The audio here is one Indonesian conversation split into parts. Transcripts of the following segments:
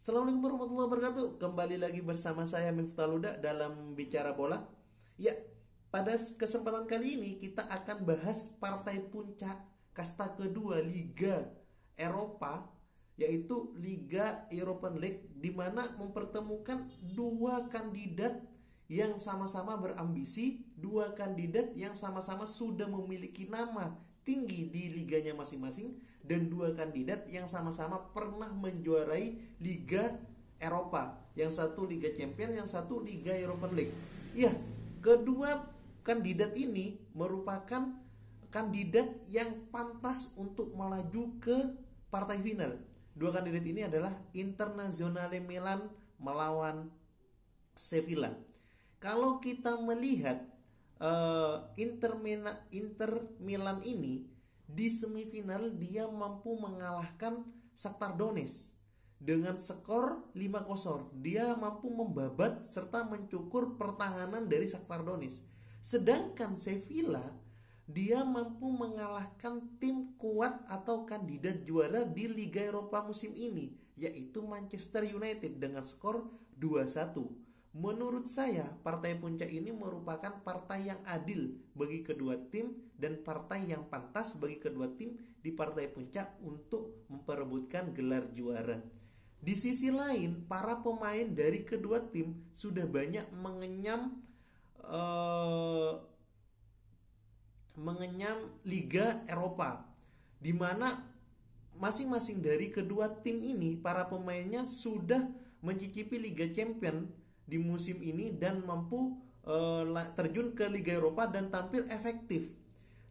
Assalamualaikum warahmatullahi wabarakatuh. Kembali lagi bersama saya Miftah Luda dalam Bicara Bola. Ya, pada kesempatan kali ini kita akan bahas partai puncak kasta kedua Liga Eropa, yaitu Liga European League, di mana mempertemukan dua kandidat yang sama-sama berambisi, dua kandidat yang sama-sama sudah memiliki nama tinggi di liganya masing-masing, dan dua kandidat yang sama-sama pernah menjuarai Liga Eropa. Yang satu Liga Champions, yang satu Liga European League. Ya, kedua kandidat ini merupakan kandidat yang pantas untuk melaju ke partai final. Dua kandidat ini adalah Internazionale Milan melawan Sevilla. Kalau kita melihat Inter Milan ini di semifinal dia mampu mengalahkan Shakhtar Donetsk dengan skor 5-0. Dia mampu membabat serta mencukur pertahanan dari Shakhtar Donetsk. Sedangkan Sevilla dia mampu mengalahkan tim kuat atau kandidat juara di Liga Eropa musim ini, yaitu Manchester United dengan skor 2-1. Menurut saya, partai puncak ini merupakan partai yang adil bagi kedua tim dan partai yang pantas bagi kedua tim di partai puncak untuk memperebutkan gelar juara. Di sisi lain, para pemain dari kedua tim sudah banyak mengenyam Liga Eropa, di mana masing-masing dari kedua tim ini para pemainnya sudah mencicipi Liga Champions di musim ini dan mampu terjun ke Liga Eropa dan tampil efektif.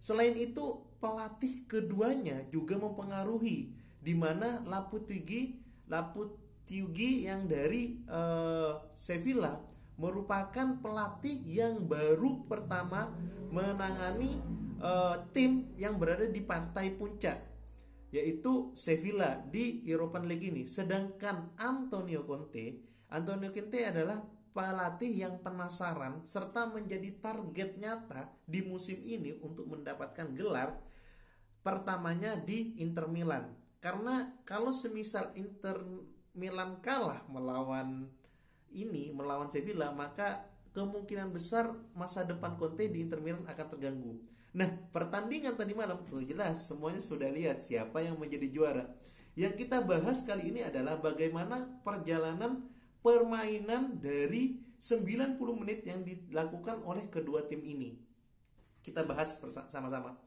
Selain itu, pelatih keduanya juga mempengaruhi, di mana Lopetegui yang dari Sevilla merupakan pelatih yang baru pertama menangani tim yang berada di partai puncak, yaitu Sevilla di European League ini. Sedangkan Antonio Conte adalah pelatih yang penasaran serta menjadi target nyata di musim ini untuk mendapatkan gelar pertamanya di Inter Milan. Karena kalau semisal Inter Milan kalah melawan Sevilla, maka kemungkinan besar masa depan Conte di Inter Milan akan terganggu. Nah, pertandingan tadi malam jelas semuanya sudah lihat siapa yang menjadi juara. Yang kita bahas kali ini adalah bagaimana perjalanan permainan dari 90 menit yang dilakukan oleh kedua tim ini. Kita bahas bersama-sama.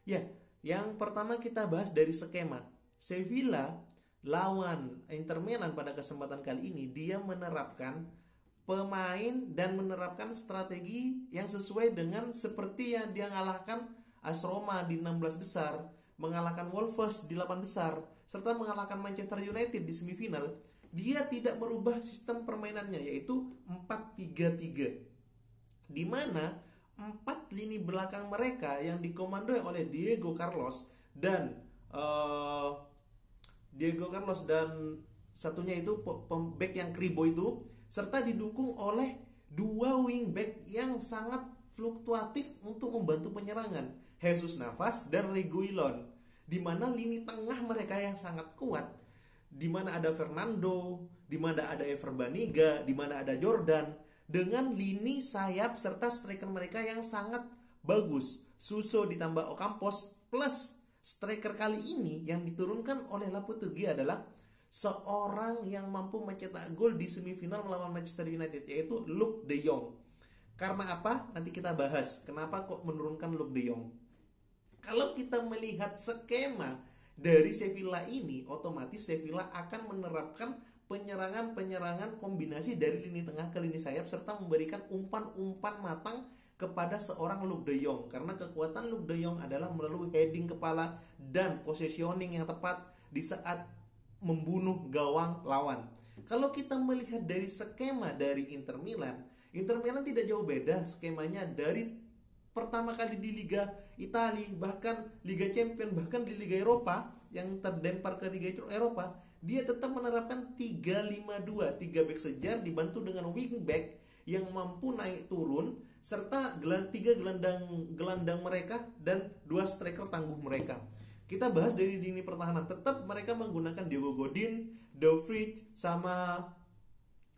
Ya, yang pertama kita bahas dari skema. Sevilla lawan Inter Milan pada kesempatan kali ini dia menerapkan pemain dan menerapkan strategi yang sesuai dengan seperti yang dia mengalahkan AS Roma di 16 besar, mengalahkan Wolves di 8 besar, serta mengalahkan Manchester United di semifinal. Dia tidak merubah sistem permainannya, yaitu 4-3-3, di mana 4 lini belakang mereka yang dikomandoi oleh Diego Carlos dan satunya itu back yang kribo itu, serta didukung oleh 2 wingback yang sangat fluktuatif untuk membantu penyerangan, Jesus Navas dan Reguilon, di mana lini tengah mereka yang sangat kuat, di mana ada Fernando, di mana ada Ever Banega, di mana ada Jordan, dengan lini sayap serta striker mereka yang sangat bagus, Suso ditambah Ocampos, plus striker kali ini yang diturunkan oleh Lopetegui adalah seorang yang mampu mencetak gol di semifinal melawan Manchester United, yaitu Luuk de Jong. Karena apa? Nanti kita bahas kenapa kok menurunkan Luuk de Jong. Kalau kita melihat skema dari Sevilla ini, otomatis Sevilla akan menerapkan penyerangan kombinasi dari lini tengah ke lini sayap serta memberikan umpan-umpan matang kepada seorang Luuk de Jong. Karena kekuatan Luuk de Jong adalah melalui heading kepala dan positioning yang tepat di saat membunuh gawang lawan. Kalau kita melihat dari skema dari Inter Milan tidak jauh beda skemanya dari pertama kali di Liga Italia, bahkan Liga Champions, bahkan di Liga Eropa yang terdempar ke Liga Eropa. Dia tetap menerapkan 3-5-2, 3 back sejar dibantu dengan wingback yang mampu naik turun, serta 3 gelandang mereka dan 2 striker tangguh mereka. Kita bahas dari lini pertahanan, tetap mereka menggunakan Diego Godin De Vrij sama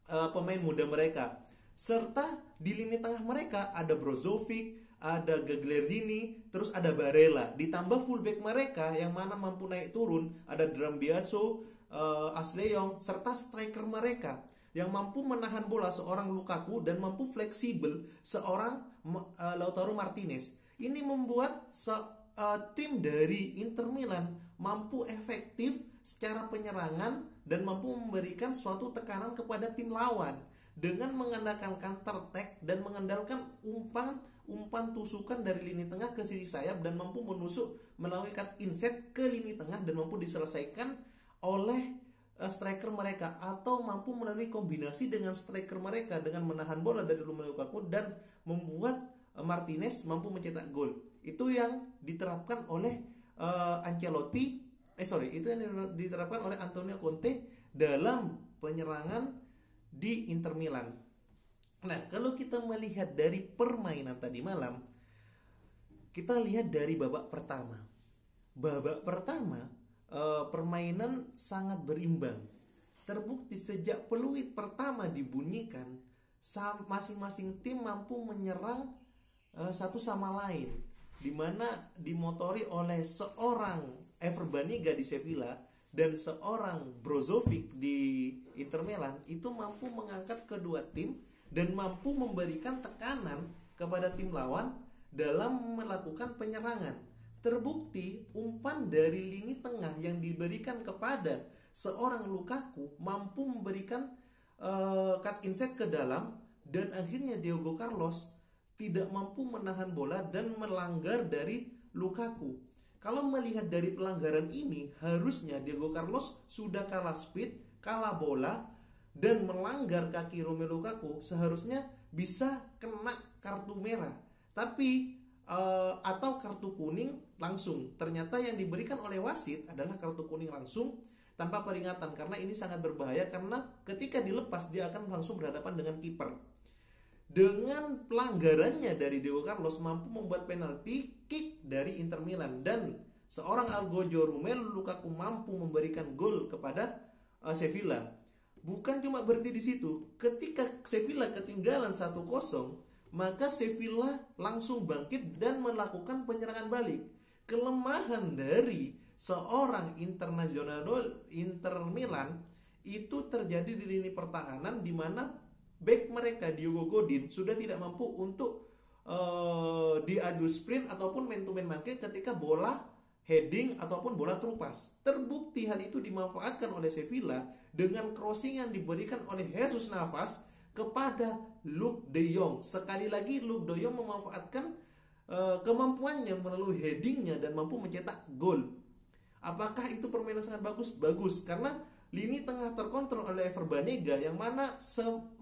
pemain muda mereka. Serta di lini tengah mereka ada Brozovic, ada Gagliardini, terus ada Barella. Ditambah fullback mereka yang mana mampu naik turun, ada Drambiaso, Ashley Young, serta striker mereka yang mampu menahan bola seorang Lukaku dan mampu fleksibel seorang Lautaro Martinez. Ini membuat tim dari Inter Milan mampu efektif secara penyerangan dan mampu memberikan suatu tekanan kepada tim lawan dengan mengandalkan counter attack dan mengandalkan umpan tusukan dari lini tengah ke sisi sayap dan mampu menusuk melalui cut inside ke lini tengah dan mampu diselesaikan oleh striker mereka atau mampu melalui kombinasi dengan striker mereka dengan menahan bola dari Romelu Lukaku dan membuat Martinez mampu mencetak gol. Itu yang diterapkan oleh itu yang diterapkan oleh Antonio Conte dalam penyerangan di Inter Milan. Nah, kalau kita melihat dari permainan tadi malam, kita lihat dari babak pertama. Babak pertama permainan sangat berimbang. Terbukti sejak peluit pertama dibunyikan, masing-masing tim mampu menyerang satu sama lain, dimana dimotori oleh seorang Ever Banega di Sevilla dan seorang Brozovic di Inter Milan itu mampu mengangkat kedua tim dan mampu memberikan tekanan kepada tim lawan dalam melakukan penyerangan. Terbukti umpan dari lini tengah yang diberikan kepada seorang Lukaku mampu memberikan cut inside ke dalam dan akhirnya Diego Carlos tidak mampu menahan bola dan melanggar dari Lukaku. Kalau melihat dari pelanggaran ini, harusnya Diego Carlos sudah kalah speed, kalah bola, dan melanggar kaki Romelu Lukaku, seharusnya bisa kena kartu merah. Tapi atau kartu kuning langsung. Ternyata yang diberikan oleh wasit adalah kartu kuning langsung tanpa peringatan, karena ini sangat berbahaya karena ketika dilepas dia akan langsung berhadapan dengan kiper. Dengan pelanggarannya dari Diego Carlos mampu membuat penalti kick dari Inter Milan dan seorang Algojo Romelu Lukaku mampu memberikan gol kepada Sevilla. Bukan cuma berhenti di situ. Ketika Sevilla ketinggalan 1-0, maka Sevilla langsung bangkit dan melakukan penyerangan balik. Kelemahan dari seorang internasional Inter Milan itu terjadi di lini pertahanan, di mana back mereka Diogo Godin sudah tidak mampu untuk diadu sprint ataupun man to man marking ketika bola heading ataupun bola terupas. Terbukti hal itu dimanfaatkan oleh Sevilla dengan crossing yang diberikan oleh Jesus Navas kepada Luuk de Jong. Sekali lagi Luuk de Jong memanfaatkan kemampuannya melalui headingnya dan mampu mencetak gol. Apakah itu permainan sangat bagus? Bagus, karena lini tengah terkontrol oleh Ever Banega yang mana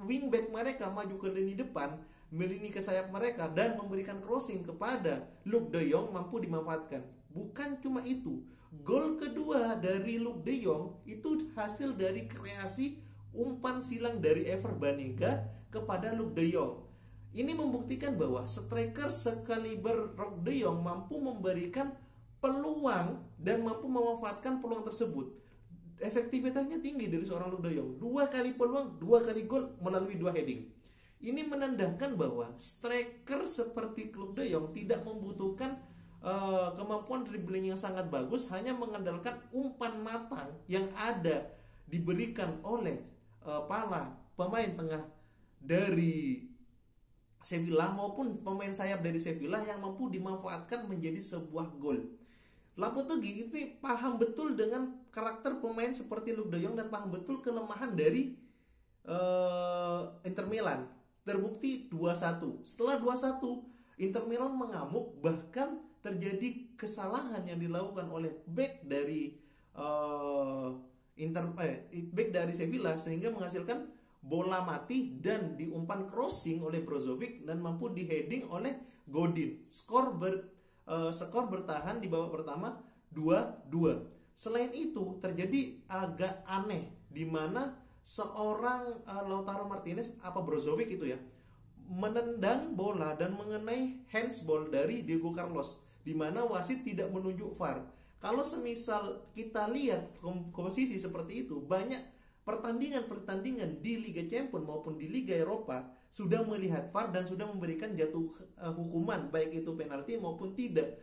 wingback mereka maju ke lini depan, melini ke sayap mereka dan memberikan crossing kepada Luuk de Jong mampu dimanfaatkan. Bukan cuma itu, gol kedua dari Luuk de Jong itu hasil dari kreasi umpan silang dari Ever Banega kepada Luuk de Jong. Ini membuktikan bahwa striker sekaliber Luuk de Jong mampu memberikan peluang dan mampu memanfaatkan peluang tersebut. Efektivitasnya tinggi dari seorang Luuk de Jong. 2 kali peluang, 2 kali gol melalui 2 heading. Ini menandakan bahwa striker seperti Luuk de Jong tidak membutuhkan kemampuan dribbling yang sangat bagus, hanya mengandalkan umpan matang yang ada diberikan oleh para pemain tengah dari Sevilla maupun pemain sayap dari Sevilla yang mampu dimanfaatkan menjadi sebuah gol. Lopetegui itu paham betul dengan karakter pemain seperti Luuk de Jong dan paham betul kelemahan dari Inter Milan. Terbukti 2-1. Setelah 2-1, Inter Milan mengamuk, bahkan terjadi kesalahan yang dilakukan oleh back dari back dari Sevilla sehingga menghasilkan bola mati dan diumpan crossing oleh Brozovic dan mampu diheading oleh Godin. Skor bertahan di babak pertama 2-2. Selain itu terjadi agak aneh di mana seorang Lautaro Martinez Brozovic itu ya menendang bola dan mengenai handsball dari Diego Carlos, di mana wasit tidak menunjuk VAR. Kalau semisal kita lihat komposisi seperti itu, banyak pertandingan-pertandingan di Liga Champions maupun di Liga Eropa sudah melihat VAR dan sudah memberikan jatuh hukuman, baik itu penalti maupun tidak.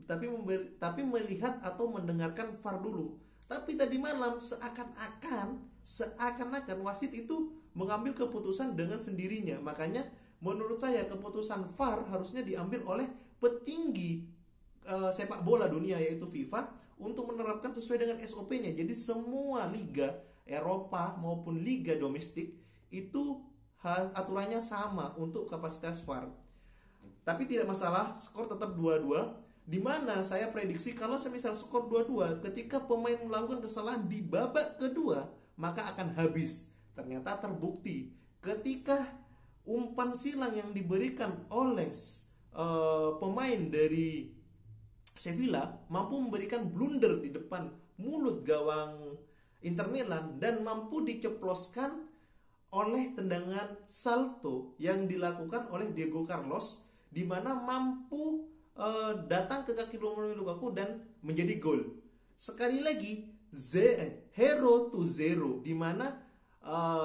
Tapi melihat atau mendengarkan VAR dulu. Tapi tadi malam seakan-akan wasit itu mengambil keputusan dengan sendirinya. Makanya menurut saya keputusan VAR harusnya diambil oleh petinggi sepak bola dunia, yaitu FIFA, untuk menerapkan sesuai dengan SOP-nya. Jadi semua liga Eropa maupun liga domestik itu aturannya sama untuk kapasitas VAR. Tapi tidak masalah, skor tetap 2-2. Dimana saya prediksi kalau semisal skor 2-2, ketika pemain melakukan kesalahan di babak kedua, maka akan habis. Ternyata terbukti ketika umpan silang yang diberikan oleh pemain dari Sevilla mampu memberikan blunder di depan mulut gawang Inter Milan dan mampu diceploskan oleh tendangan salto yang dilakukan oleh Diego Carlos, di mana mampu datang ke kaki Romelu Lukaku dan menjadi gol. Sekali lagi, hero to zero, di mana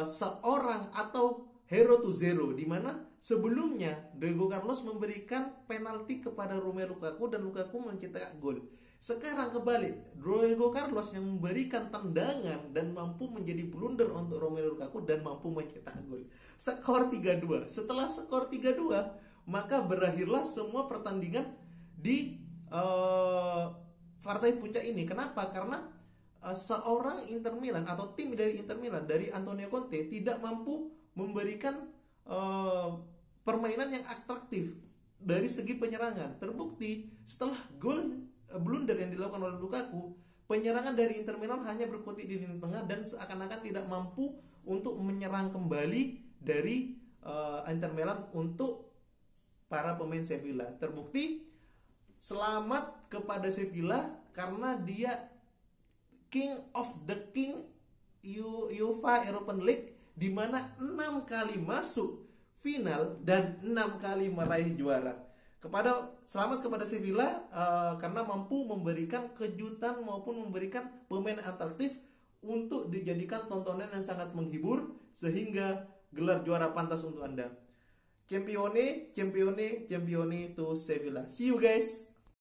seorang atau hero to zero, di mana sebelumnya Diego Carlos memberikan penalti kepada Romelu Lukaku dan Lukaku mencetak gol. Sekarang kebalik, Diego Carlos yang memberikan tendangan dan mampu menjadi blunder untuk Romelu Lukaku dan mampu mencetak gol. Skor 3-2. Setelah skor 3-2, maka berakhirlah semua pertandingan di partai puncak ini. Kenapa? Karena seorang Inter Milan atau tim dari Inter Milan, dari Antonio Conte, tidak mampu memberikan permainan yang atraktif dari segi penyerangan. Terbukti setelah gol blunder yang dilakukan oleh Lukaku, penyerangan dari Inter Milan hanya berkutik di lini tengah dan seakan-akan tidak mampu untuk menyerang kembali dari Inter Milan untuk para pemain Sevilla. Terbukti selamat kepada Sevilla karena dia King of the King UEFA European League, di mana 6 kali masuk final dan 6 kali meraih juara. Selamat kepada Sevilla karena mampu memberikan kejutan maupun memberikan pemain atraktif untuk dijadikan tontonan yang sangat menghibur, sehingga gelar juara pantas untuk Anda. Campione to Sevilla. See you guys.